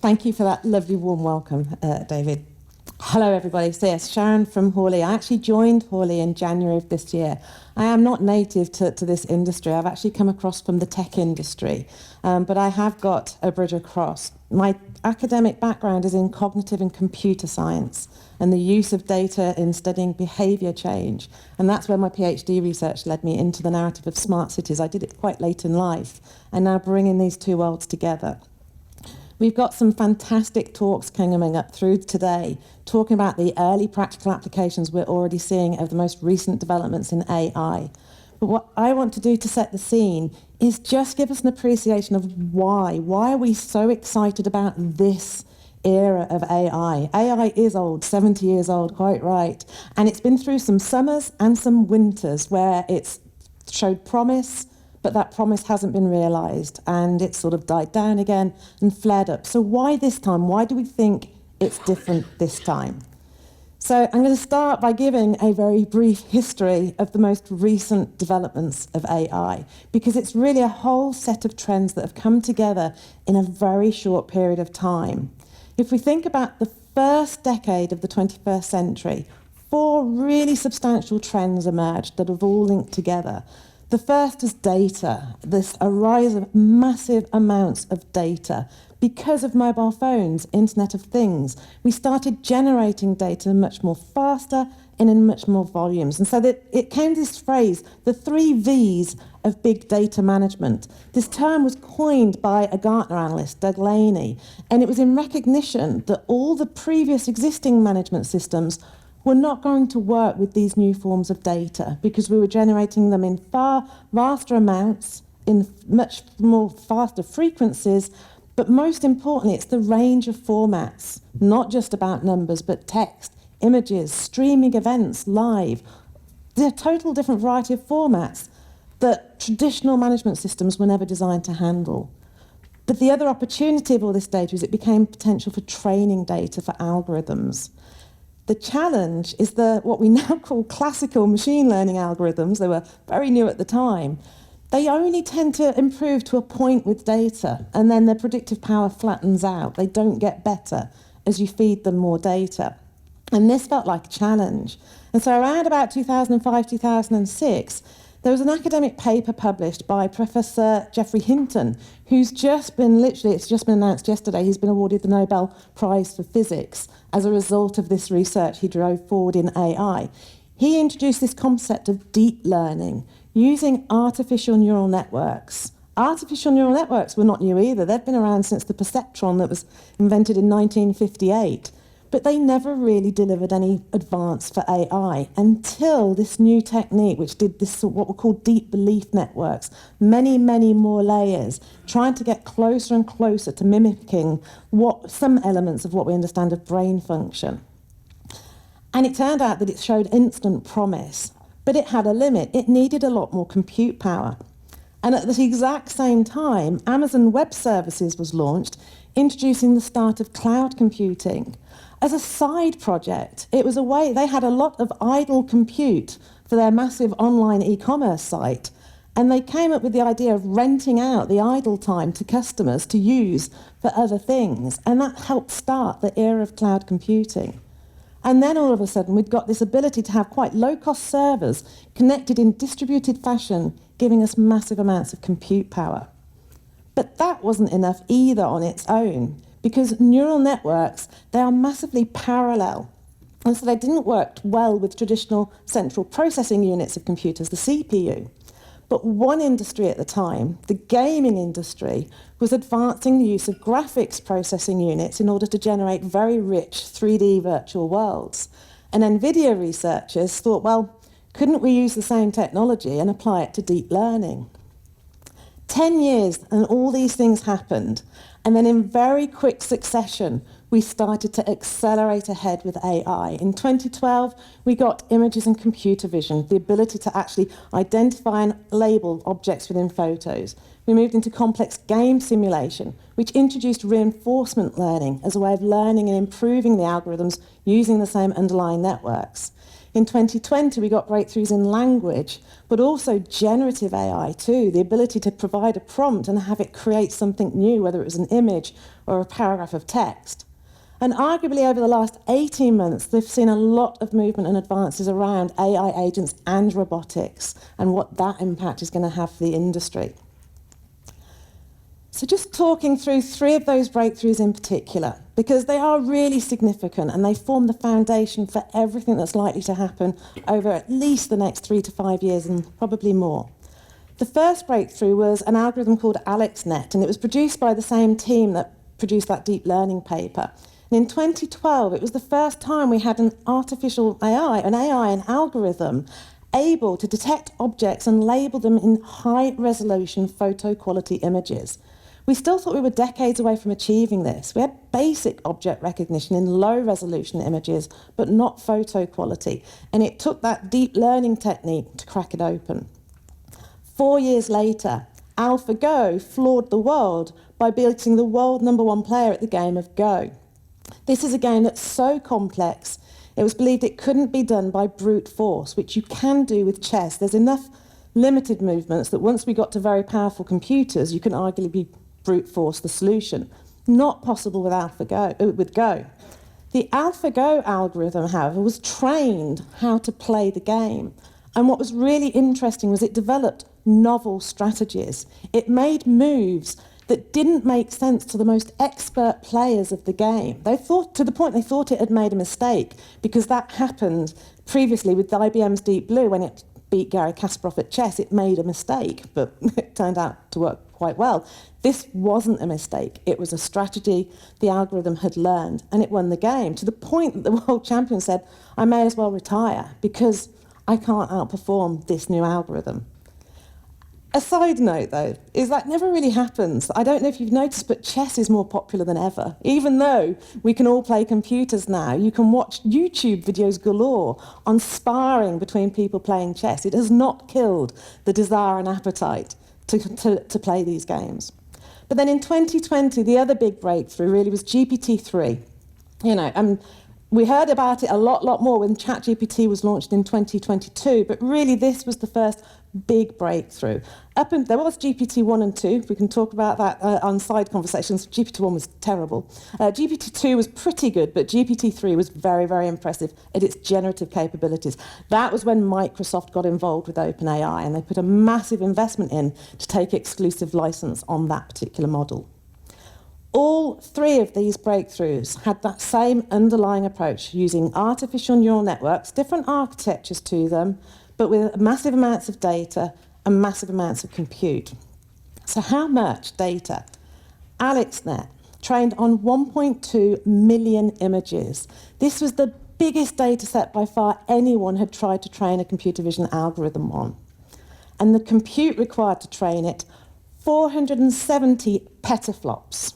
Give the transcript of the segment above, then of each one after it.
Thank you for that lovely warm welcome, David. Hello, everybody. So yes, Sharon from Hawley. I actually joined Hawley in January of this year. I am not native to this industry. I've actually come across from the tech industry, but I have got a bridge across. My academic background is in cognitive and computer science and the use of data in studying behaviour change. And that's where my PhD research led me into the narrative of smart cities. I did it quite late in life, and now bringing these two worlds together. We've got some fantastic talks coming up through today, talking about the early practical applications we're already seeing of the most recent developments in AI. But what I want to do to set the scene is just give us an appreciation of why. Why are we so excited about this era of AI? AI is old, 70 years old, quite right. And it's been through some summers and some winters where it's showed promise, but that promise hasn't been realised, and it's sort of died down again and flared up. So why this time? Why do we think it's different this time? So I'm going to start by giving a very brief history of the most recent developments of AI, because it's really a whole set of trends that have come together in a very short period of time. If we think about the first decade of the 21st century, 4 really substantial trends emerged that have all linked together. The first is data, a rise of massive amounts of data. Because of mobile phones, Internet of Things, we started generating data much more faster and in much more volumes. And so that it came this phrase, the 3 V's of big data management. This term was coined by a Gartner analyst, Doug Laney, and it was in recognition that all the previous existing management systems were not going to work with these new forms of data because we were generating them in far vaster amounts, in much more faster frequencies, but most importantly, it's the range of formats, not just about numbers, but text, images, streaming events, live, the total different variety of formats that traditional management systems were never designed to handle. But the other opportunity of all this data is it became potential for training data for algorithms. The challenge is what we now call classical machine learning algorithms. They were very new at the time. They only tend to improve to a point with data, and then their predictive power flattens out. They don't get better as you feed them more data. And this felt like a challenge. And so around about 2005, 2006, there was an academic paper published by Professor Geoffrey Hinton, who's just been, it's just been announced yesterday, he's been awarded the Nobel Prize for Physics as a result of this research he drove forward in AI. He introduced this concept of deep learning using artificial neural networks. Artificial neural networks were not new either. They'd been around since the perceptron that was invented in 1958. But they never really delivered any advance for AI until this new technique, which did this, what were called deep belief networks, many, many more layers, trying to get closer and closer to mimicking some elements of what we understand of brain function. And it turned out that it showed instant promise, but it had a limit. It needed a lot more compute power. And at the exact same time, Amazon Web Services was launched, introducing the start of cloud computing. As a side project, it was a way, they had a lot of idle compute for their massive online e-commerce site, and they came up with the idea of renting out the idle time to customers to use for other things, and that helped start the era of cloud computing. And then all of a sudden, we'd got this ability to have quite low-cost servers connected in distributed fashion, giving us massive amounts of compute power. But that wasn't enough either on its own, because neural networks, they are massively parallel. And so they didn't work well with traditional central processing units of computers, the CPU. But one industry at the time, the gaming industry, was advancing the use of graphics processing units in order to generate very rich 3D virtual worlds. And NVIDIA researchers thought, well, couldn't we use the same technology and apply it to deep learning? 10 years and all these things happened. And then in very quick succession, we started to accelerate ahead with AI. In 2012, we got images and computer vision, the ability to actually identify and label objects within photos. We moved into complex game simulation, which introduced reinforcement learning as a way of learning and improving the algorithms using the same underlying networks. In 2020, we got breakthroughs in language, but also generative AI too, the ability to provide a prompt and have it create something new, whether it was an image or a paragraph of text. And arguably over the last 18 months, they've seen a lot of movement and advances around AI agents and robotics and what that impact is going to have for the industry. So just talking through 3 of those breakthroughs in particular, because they are really significant and they form the foundation for everything that's likely to happen over at least the next 3 to 5 years and probably more. The first breakthrough was an algorithm called AlexNet, and it was produced by the same team that produced that deep learning paper. And in 2012, it was the first time we had an artificial AI, an algorithm, able to detect objects and label them in high-resolution photo quality images. We still thought we were decades away from achieving this. We had basic object recognition in low-resolution images, but not photo quality. And it took that deep learning technique to crack it open. 4 years later, AlphaGo floored the world by beating the world #1 player at the game of Go. This is a game that's so complex, it was believed it couldn't be done by brute force, which you can do with chess. There's enough limited movements that once we got to very powerful computers, you can arguably brute force the solution. Not possible with Go. The AlphaGo algorithm, however, was trained how to play the game. And what was really interesting was it developed novel strategies. It made moves that didn't make sense to the most expert players of the game. They thought, to the point they thought it had made a mistake, because that happened previously with IBM's Deep Blue when it beat Garry Kasparov at chess. It made a mistake, but it turned out to work quite well. This wasn't a mistake. It was a strategy the algorithm had learned, and it won the game, to the point that the world champion said, I may as well retire because I can't outperform this new algorithm. A side note, though, is that never really happens. I don't know if you've noticed, but chess is more popular than ever. Even though we can all play computers now, you can watch YouTube videos galore on sparring between people playing chess. It has not killed the desire and appetite to play these games. But then in 2020, the other big breakthrough really was GPT-3. We heard about it a lot more when ChatGPT was launched in 2022, but really this was the first big breakthrough. There was GPT-1 and 2. We can talk about that on side conversations. GPT-1 was terrible. GPT-2 was pretty good, but GPT-3 was very, very impressive at its generative capabilities. That was when Microsoft got involved with OpenAI, and they put a massive investment in to take exclusive license on that particular model. All 3 of these breakthroughs had that same underlying approach, using artificial neural networks, different architectures to them, but with massive amounts of data and massive amounts of compute. So how much data? AlexNet trained on 1.2 million images. This was the biggest data set by far anyone had tried to train a computer vision algorithm on. And the compute required to train it, 470 petaflops.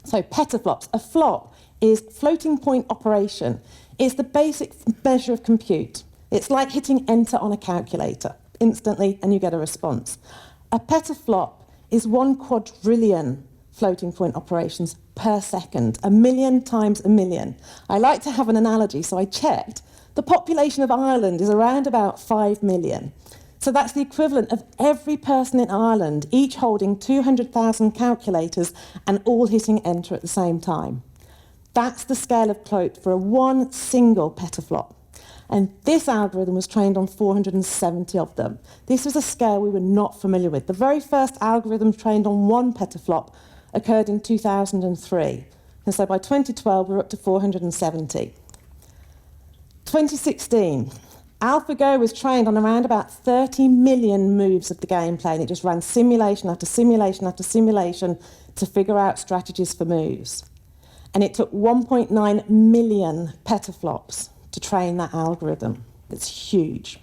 So petaflops, a flop is floating point operation. It's the basic measure of compute. It's like hitting enter on a calculator instantly and you get a response. A petaflop is 1 quadrillion floating point operations per second, 1 million times 1 million. I like to have an analogy, so I checked. The population of Ireland is around about 5 million. So that's the equivalent of every person in Ireland, each holding 200,000 calculators and all hitting enter at the same time. That's the scale of cloak for one single petaflop. And this algorithm was trained on 470 of them. This was a scale we were not familiar with. The very first algorithm trained on 1 petaflop occurred in 2003. And so by 2012, we're up to 470. 2016. AlphaGo was trained on around about 30 million moves of the gameplay, and it just ran simulation after simulation after simulation to figure out strategies for moves. And it took 1.9 million petaflops to train that algorithm. It's huge.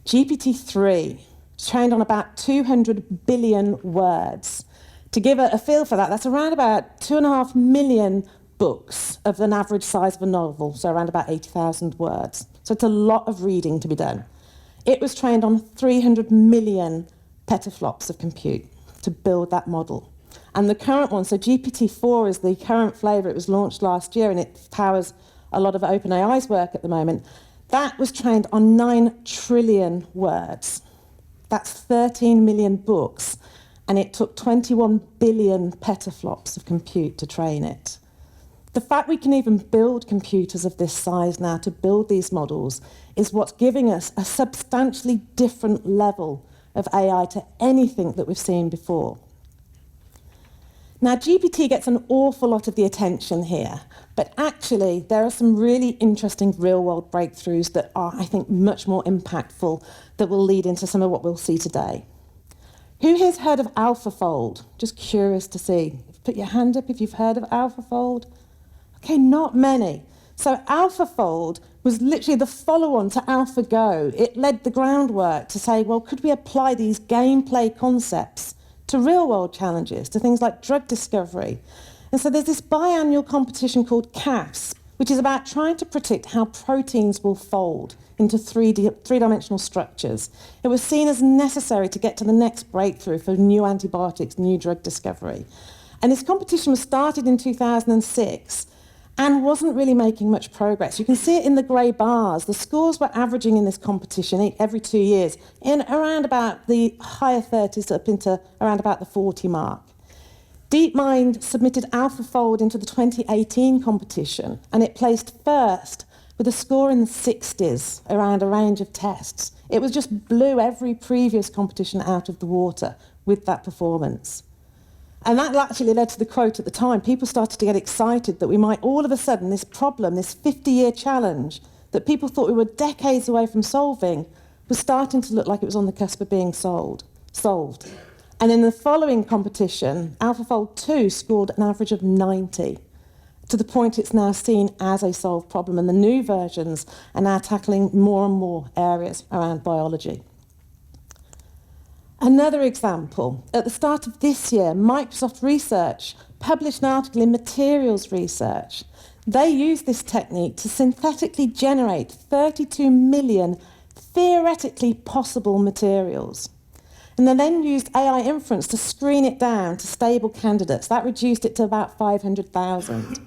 GPT-3 was trained on about 200 billion words. To give a feel for that, that's around about 2.5 million books of an average size of a novel, so around about 80,000 words. So it's a lot of reading to be done. It was trained on 300 million petaflops of compute to build that model. And the current one, so GPT-4 is the current flavour. It was launched last year and it powers a lot of OpenAI's work at the moment. That was trained on 9 trillion words. That's 13 million books, and it took 21 billion petaflops of compute to train it. The fact we can even build computers of this size now to build these models is what's giving us a substantially different level of AI to anything that we've seen before. Now, GPT gets an awful lot of the attention here, but actually there are some really interesting real-world breakthroughs that are, I think, much more impactful that will lead into some of what we'll see today. Who here's heard of AlphaFold? Just curious to see. Put your hand up if you've heard of AlphaFold. Okay, not many. So AlphaFold was literally the follow-on to AlphaGo. It led the groundwork to say, well, could we apply these gameplay concepts to real-world challenges, to things like drug discovery? And so there's this biannual competition called CASP, which is about trying to predict how proteins will fold into three-dimensional structures. It was seen as necessary to get to the next breakthrough for new antibiotics, new drug discovery. And this competition was started in 2006 and wasn't really making much progress. You can see it in the grey bars. The scores were averaging in this competition every 2 years in around about the higher 30s up into around about the 40 mark. DeepMind submitted AlphaFold into the 2018 competition, and it placed first with a score in the 60s around a range of tests. It was just blew every previous competition out of the water with that performance. And that actually led to the quote at the time. People started to get excited that we might all of a sudden, this problem, this 50-year challenge that people thought we were decades away from solving, was starting to look like it was on the cusp of being solved. And in the following competition, AlphaFold 2 scored an average of 90, to the point it's now seen as a solved problem, and the new versions are now tackling more and more areas around biology. Another example, at the start of this year, Microsoft Research published an article in Materials Research. They used this technique to synthetically generate 32 million theoretically possible materials. And they then used AI inference to screen it down to stable candidates. That reduced it to about 500,000.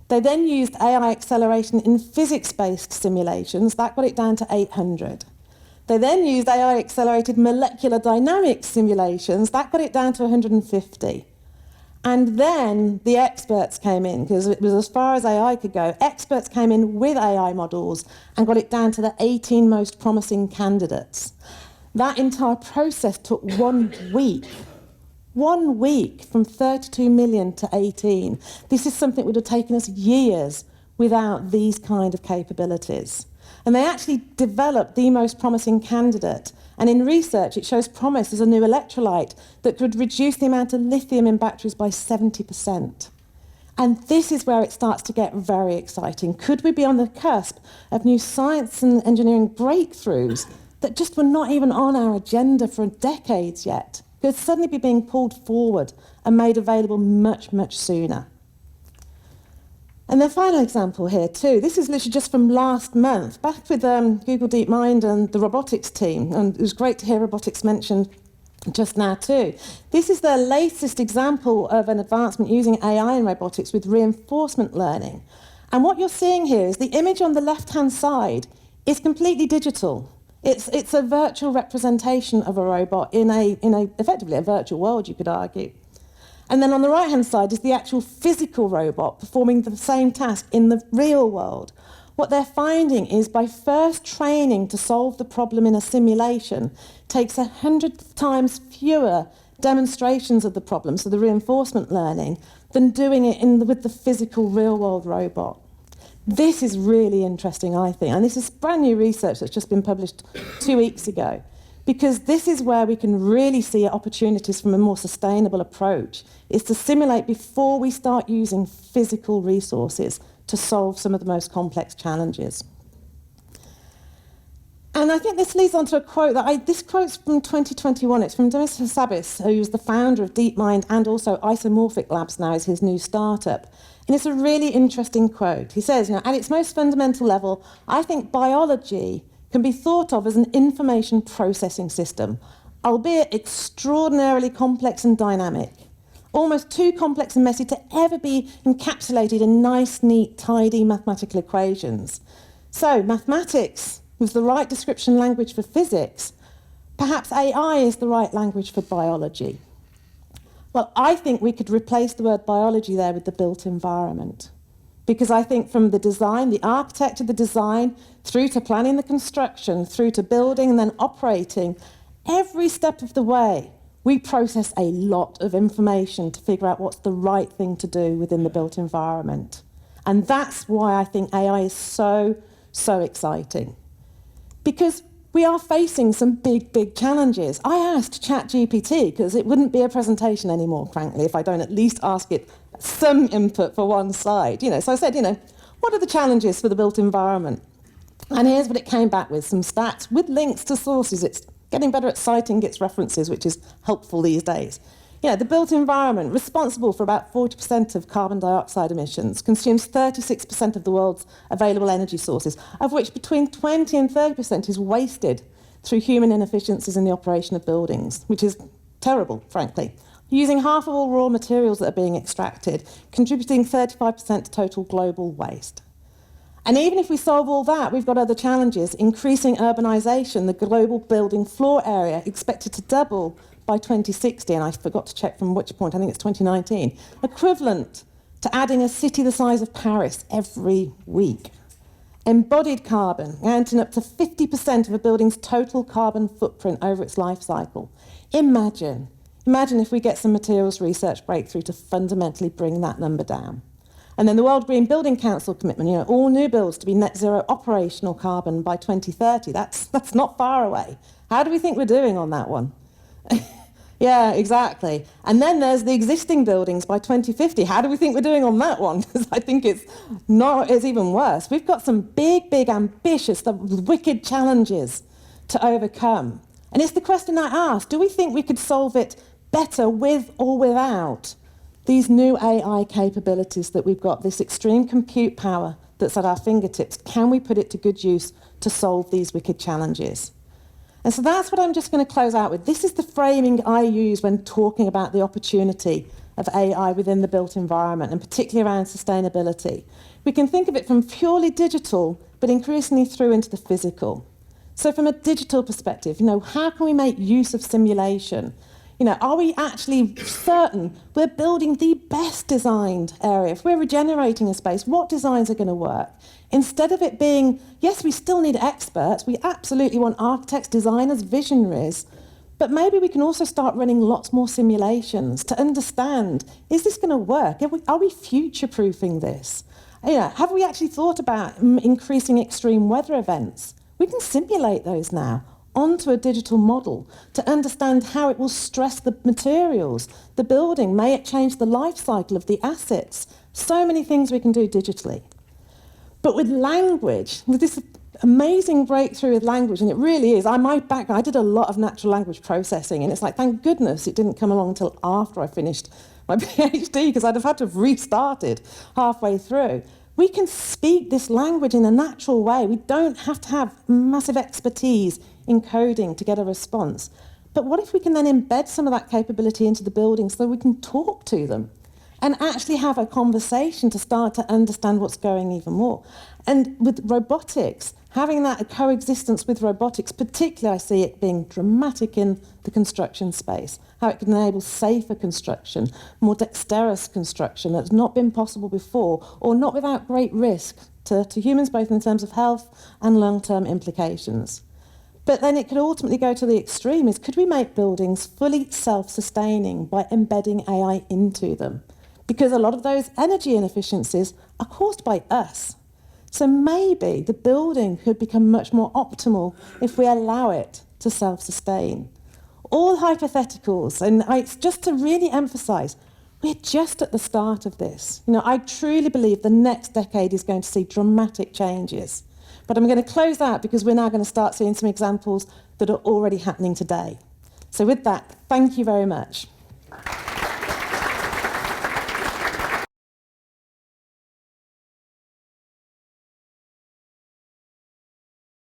They then used AI acceleration in physics-based simulations. That got it down to 800. They then used AI-accelerated molecular dynamics simulations. That got it down to 150. And then the experts came in, because it was as far as AI could go. Experts came in with AI models and got it down to the 18 most promising candidates. That entire process took 1 week. 1 week, from 32 million to 18. This is something that would have taken us years without these kind of capabilities. And they actually developed the most promising candidate. And in research, it shows promise as a new electrolyte that could reduce the amount of lithium in batteries by 70%. And this is where it starts to get very exciting. Could we be on the cusp of new science and engineering breakthroughs that just were not even on our agenda for decades yet? Could suddenly be being pulled forward and made available much, much sooner. And the final example here too, this is literally just from last month, back with Google DeepMind and the robotics team, and it was great to hear robotics mentioned just now too. This is the latest example of an advancement using AI in robotics with reinforcement learning. And what you're seeing here is the image on the left-hand side is completely digital. It's a virtual representation of a robot in effectively a virtual world, you could argue. And then on the right-hand side is the actual physical robot performing the same task in the real world. What they're finding is by first training to solve the problem in a simulation takes 100 times fewer demonstrations of the problem, so the reinforcement learning, than doing it with the physical real-world robot. This is really interesting, I think, and this is brand new research that's just been published 2 weeks ago. Because this is where we can really see opportunities from a more sustainable approach, is to simulate before we start using physical resources to solve some of the most complex challenges. And I think this leads on to a quote this quote's from 2021. It's from Demis Hassabis, who's the founder of DeepMind and also Isomorphic Labs now is his new startup. And it's a really interesting quote. He says, at its most fundamental level, I think biology can be thought of as an information processing system, albeit extraordinarily complex and dynamic, almost too complex and messy to ever be encapsulated in nice, neat, tidy mathematical equations. So mathematics was the right description language for physics. Perhaps AI is the right language for biology. Well, I think we could replace the word biology there with the built environment. Because I think from the design, the architecture, the design, through to planning the construction, through to building and then operating, every step of the way, we process a lot of information to figure out what's the right thing to do within the built environment. And that's why I think AI is so exciting. Because we are facing some big challenges. I asked ChatGPT, because it wouldn't be a presentation anymore, frankly, if I don't at least ask it some input for one side. So I said, what are the challenges for the built environment? And here's what it came back with, some stats with links to sources. It's getting better at citing its references, which is helpful these days. The built environment, responsible for about 40% of carbon dioxide emissions, consumes 36% of the world's available energy sources, of which between 20 and 30% is wasted through human inefficiencies in the operation of buildings, which is terrible, frankly. Using half of all raw materials that are being extracted, contributing 35% to total global waste. And even if we solve all that, we've got other challenges. Increasing urbanisation, the global building floor area expected to double by 2060, and I forgot to check from which point, I think it's 2019, equivalent to adding a city the size of Paris every week. Embodied carbon, accounting up to 50% of a building's total carbon footprint over its life cycle. Imagine if we get some materials research breakthrough to fundamentally bring that number down. And then the World Green Building Council commitment, all new builds to be net zero operational carbon by 2030. That's not far away. How do we think we're doing on that one? Yeah, exactly. And then there's the existing buildings by 2050. How do we think we're doing on that one? Because I think it's even worse. We've got some big, ambitious, wicked challenges to overcome. And it's the question I asked, do we think we could solve it better with or without these new AI capabilities that we've got, this extreme compute power that's at our fingertips? Can we put it to good use to solve these wicked challenges? And so that's what I'm just going to close out with. This is the framing I use when talking about the opportunity of AI within the built environment, and particularly around sustainability. We can think of it from purely digital, but increasingly through into the physical. So from a digital perspective, how can we make use of simulation? Are we actually certain we're building the best designed area? If we're regenerating a space, what designs are going to work? Instead of it being, yes, we still need experts, we absolutely want architects, designers, visionaries, but maybe we can also start running lots more simulations to understand, is this going to work? Are we future-proofing this? Have we actually thought about increasing extreme weather events? We can simulate those now onto a digital model to understand how it will stress the materials, the building, may it change the life cycle of the assets. So many things we can do digitally. But with language, with this amazing breakthrough with language, and it really is, my background, I did a lot of natural language processing, and it's like, thank goodness it didn't come along until after I finished my PhD, because I'd have had to have restarted halfway through. We can speak this language in a natural way. We don't have to have massive expertise in coding to get a response. But what if we can then embed some of that capability into the building so we can talk to them and actually have a conversation to start to understand what's going even more? And with robotics, having that coexistence with robotics, particularly I see it being dramatic in the construction space, how it can enable safer construction, more dexterous construction that's not been possible before, or not without great risk to humans, both in terms of health and long-term implications. But then it could ultimately go to the extreme, is could we make buildings fully self-sustaining by embedding AI into them? Because a lot of those energy inefficiencies are caused by us. So maybe the building could become much more optimal if we allow it to self-sustain. All hypotheticals, and it's just to really emphasise, we're just at the start of this. I truly believe the next decade is going to see dramatic changes. But I'm going to close out because we're now going to start seeing some examples that are already happening today. So with that, thank you very much.